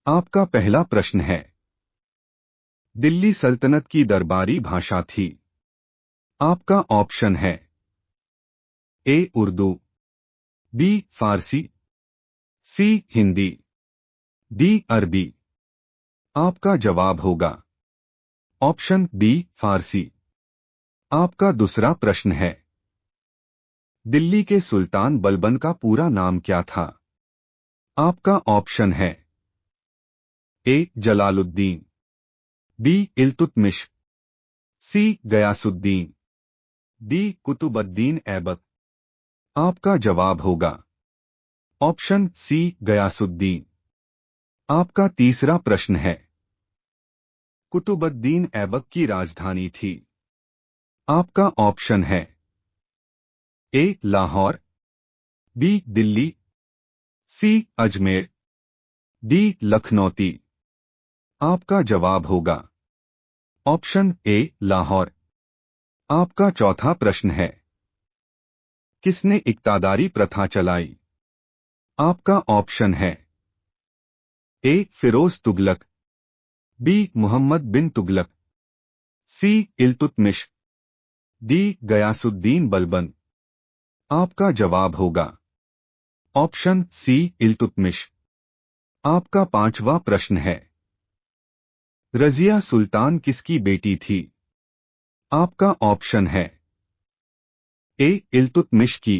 आपका पहला प्रश्न है, दिल्ली सल्तनत की दरबारी भाषा थी। आपका ऑप्शन है ए उर्दू, बी फारसी, सी हिंदी, डी अरबी। आपका जवाब होगा ऑप्शन बी फारसी। आपका दूसरा प्रश्न है, दिल्ली के सुल्तान बलबन का पूरा नाम क्या था? आपका ऑप्शन है ए जलालुद्दीन, बी इल्तुतमिश, सी गयासुद्दीन, डी कुतुबुद्दीन ऐबक। आपका जवाब होगा ऑप्शन सी गयासुद्दीन। आपका तीसरा प्रश्न है, कुतुबुद्दीन ऐबक की राजधानी थी। आपका ऑप्शन है ए लाहौर, बी दिल्ली, सी अजमेर, डी लखनौती। आपका जवाब होगा ऑप्शन ए लाहौर। आपका चौथा प्रश्न है, किसने इक्तादारी प्रथा चलाई? आपका ऑप्शन है ए फिरोज तुगलक, बी मुहम्मद बिन तुगलक, सी इल्तुतमिश, डी गयासुद्दीन बलबन। आपका जवाब होगा ऑप्शन सी इल्तुतमिश। आपका पांचवा प्रश्न है, रजिया सुल्तान किसकी बेटी थी? आपका ऑप्शन है ए इल्तुतमिश की,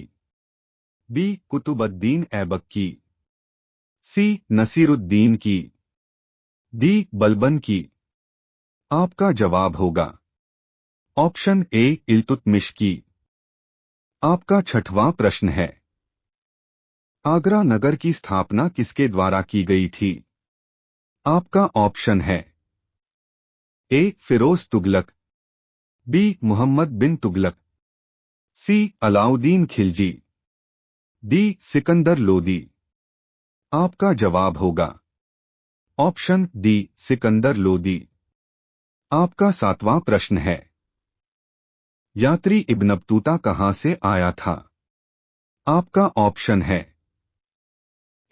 बी कुतुबुद्दीन ऐबक की, सी नसीरुद्दीन की, डी बलबन की। आपका जवाब होगा ऑप्शन ए इल्तुतमिश की। आपका छठवां प्रश्न है, आगरा नगर की स्थापना किसके द्वारा की गई थी? आपका ऑप्शन है ए फिरोज तुगलक, बी मुहम्मद बिन तुगलक, सी अलाउद्दीन खिलजी, डी सिकंदर लोदी। आपका जवाब होगा ऑप्शन डी सिकंदर लोदी। आपका सातवां प्रश्न है, यात्री इब्न बतूता कहां से आया था? आपका ऑप्शन है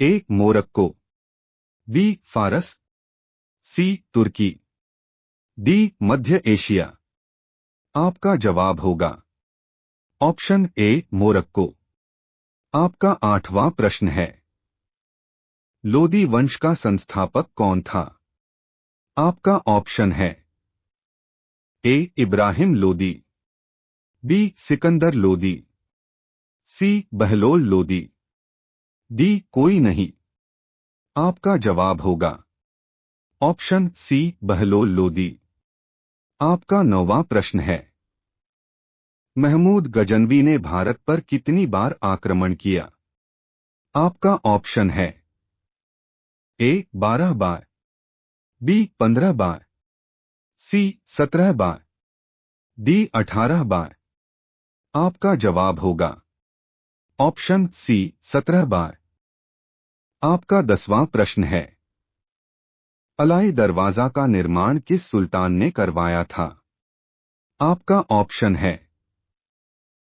ए मोरक्को, बी फारस, सी तुर्की, डी मध्य एशिया। आपका जवाब होगा ऑप्शन ए मोरक्को। आपका आठवां प्रश्न है, लोदी वंश का संस्थापक कौन था? आपका ऑप्शन है ए इब्राहिम लोदी, बी सिकंदर लोदी, सी बहलोल लोदी, डी कोई नहीं। आपका जवाब होगा ऑप्शन सी बहलोल लोदी। आपका नौवां प्रश्न है, महमूद गजनवी ने भारत पर कितनी बार आक्रमण किया? आपका ऑप्शन है ए 12 बार, बी 15 बार, सी 17 बार, डी 18 बार। आपका जवाब होगा ऑप्शन सी 17 बार। आपका 10वां प्रश्न है, अलाई दरवाजा का निर्माण किस सुल्तान ने करवाया था? आपका ऑप्शन है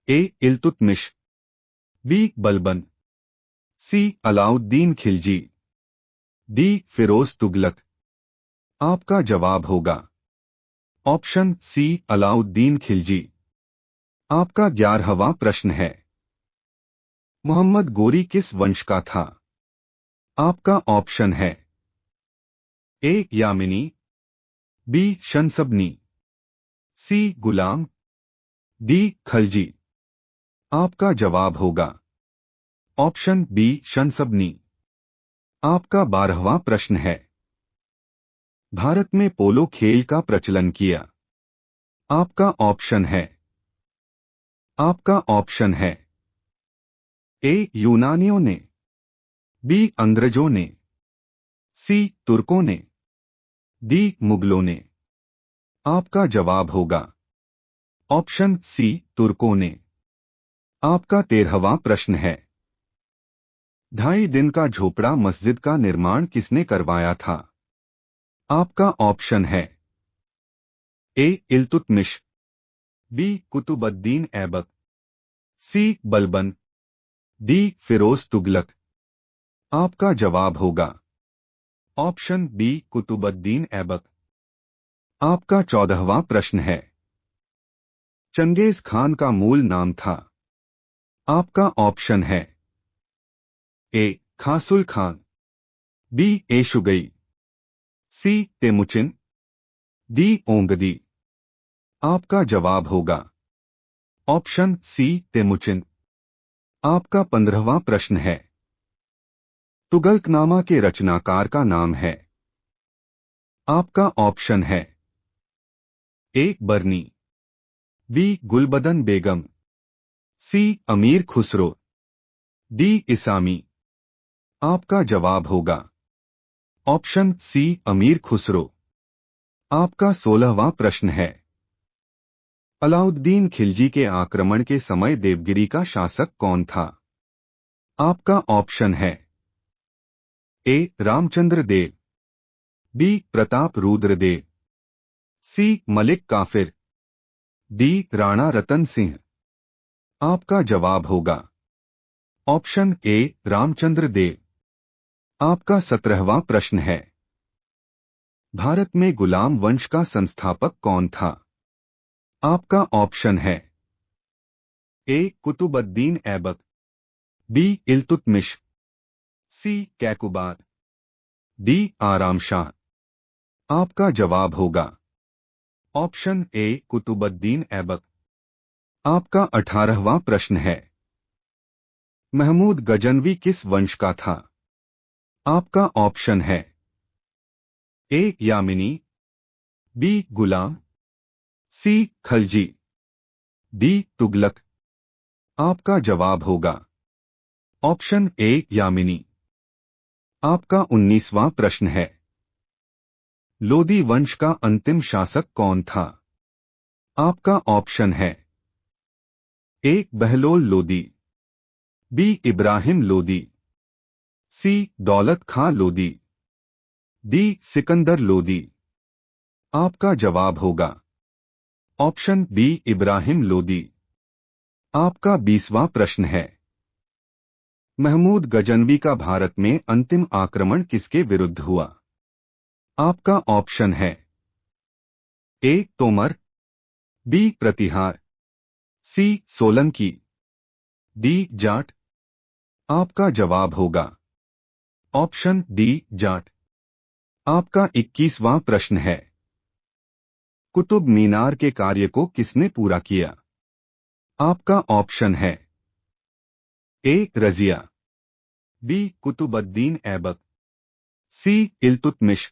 ए इल्तुतमिश, बी बलबन, सी अलाउद्दीन खिलजी, डी फिरोज तुगलक। आपका जवाब होगा ऑप्शन सी अलाउद्दीन खिलजी। आपका 11वां प्रश्न है, मोहम्मद गोरी किस वंश का था? आपका ऑप्शन है ए यामिनी, बी शंसबनी, सी गुलाम, डी खलजी। आपका जवाब होगा ऑप्शन बी शंसबनी। आपका 12वां प्रश्न है, भारत में पोलो खेल का प्रचलन किया? आपका ऑप्शन है आपका ऑप्शन है ए यूनानियों ने, बी अंग्रेजों ने, सी तुर्कों ने, डी मुगलों ने। आपका जवाब होगा ऑप्शन सी तुर्कों ने। आपका 13वां प्रश्न है, 2.5 दिन का झोपड़ा मस्जिद का निर्माण किसने करवाया था? आपका ऑप्शन है ए इल्तुतमिश, बी कुतुबुद्दीन ऐबक, सी बलबन, डी फिरोज तुगलक। आपका जवाब होगा ऑप्शन बी कुतुबुद्दीन ऐबक। आपका 14वां प्रश्न है, चंगेज खान का मूल नाम था। आपका ऑप्शन है ए खासुल खान, बी एशुगई, सी तेमुचिन, डी ओंगदी। आपका जवाब होगा ऑप्शन सी तेमुचिन। आपका 15वां प्रश्न है, तुगलकनामा के रचनाकार का नाम है। आपका ऑप्शन है ए बरनी, बी गुलबदन बेगम, सी अमीर खुसरो, डी इसामी। आपका जवाब होगा ऑप्शन सी अमीर खुसरो। आपका 16वां प्रश्न है, अलाउद्दीन खिलजी के आक्रमण के समय देवगिरी का शासक कौन था। आपका ऑप्शन है ए रामचंद्र देव, बी प्रताप रुद्र देव, सी मलिक काफिर, डी राणा रतन सिंह। आपका जवाब होगा ऑप्शन ए रामचंद्र देव। आपका 17वां प्रश्न है, भारत में गुलाम वंश का संस्थापक कौन था। आपका ऑप्शन है ए कुतुबुद्दीन ऐबक, बी इल्तुतमिश, सी कैकुबाद, डी आराम शाह। आपका जवाब होगा ऑप्शन ए कुतुबुद्दीन ऐबक। आपका 18वां प्रश्न है, महमूद गजनवी किस वंश का था। आपका ऑप्शन है ए यामिनी, बी गुलाम, सी खलजी, डी तुगलक। आपका जवाब होगा ऑप्शन ए यामिनी। आपका 19वां प्रश्न है, लोदी वंश का अंतिम शासक कौन था। आपका ऑप्शन है ए बहलोल लोदी, बी इब्राहिम लोदी, सी दौलत खां लोदी, डी सिकंदर लोदी। आपका जवाब होगा ऑप्शन बी इब्राहिम लोदी। आपका 20वां प्रश्न है, महमूद गजनवी का भारत में अंतिम आक्रमण किसके विरुद्ध हुआ। आपका ऑप्शन है ए तोमर, बी प्रतिहार, सी सोलंकी, डी जाट। आपका जवाब होगा ऑप्शन डी जाट। आपका 21वां प्रश्न है, कुतुब मीनार के कार्य को किसने पूरा किया। आपका ऑप्शन है ए रजिया, बी कुतुबुद्दीन ऐबक, सी इल्तुतमिश,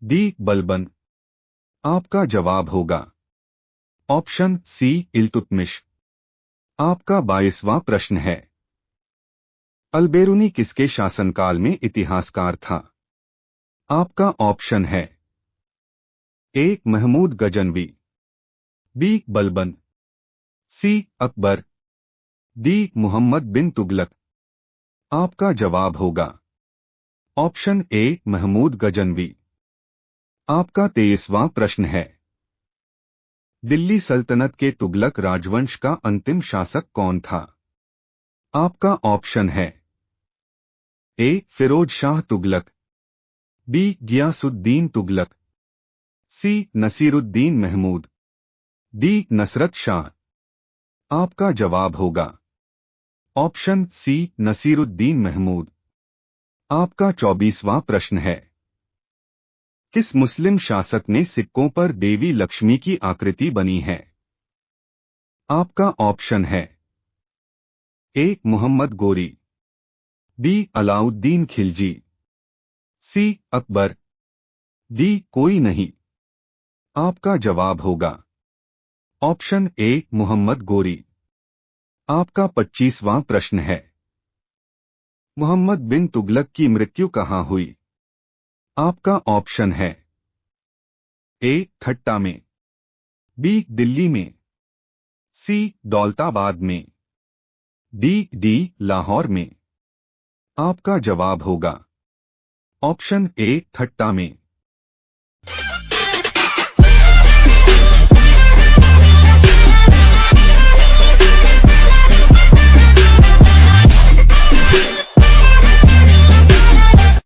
डी बलबन। आपका जवाब होगा ऑप्शन सी इल्तुतमिश। आपका 22वां प्रश्न है, अलबेरुनी किसके शासनकाल में इतिहासकार था। आपका ऑप्शन है ए महमूद गजनवी, बी बलबन, सी अकबर, डी मुहम्मद बिन तुगलक। आपका जवाब होगा ऑप्शन ए महमूद गजनवी। आपका 23वां प्रश्न है, दिल्ली सल्तनत के तुगलक राजवंश का अंतिम शासक कौन था। आपका ऑप्शन है ए फिरोज शाह तुगलक, बी गियासुद्दीन तुगलक, सी नसीरुद्दीन महमूद, डी नसरत शाह। आपका जवाब होगा ऑप्शन सी नसीरुद्दीन महमूद। आपका 24वां प्रश्न है, किस मुस्लिम शासक ने सिक्कों पर देवी लक्ष्मी की आकृति बनी है। आपका ऑप्शन है ए मोहम्मद गोरी, बी अलाउद्दीन खिलजी, सी अकबर, डी कोई नहीं। आपका जवाब होगा ऑप्शन ए मोहम्मद गोरी। आपका 25वां प्रश्न है, मोहम्मद बिन तुगलक की मृत्यु कहाँ हुई। आपका ऑप्शन है ए ठट्टा में, बी दिल्ली में, सी दौलताबाद में, डी लाहौर में। आपका जवाब होगा ऑप्शन ए ठट्टा में।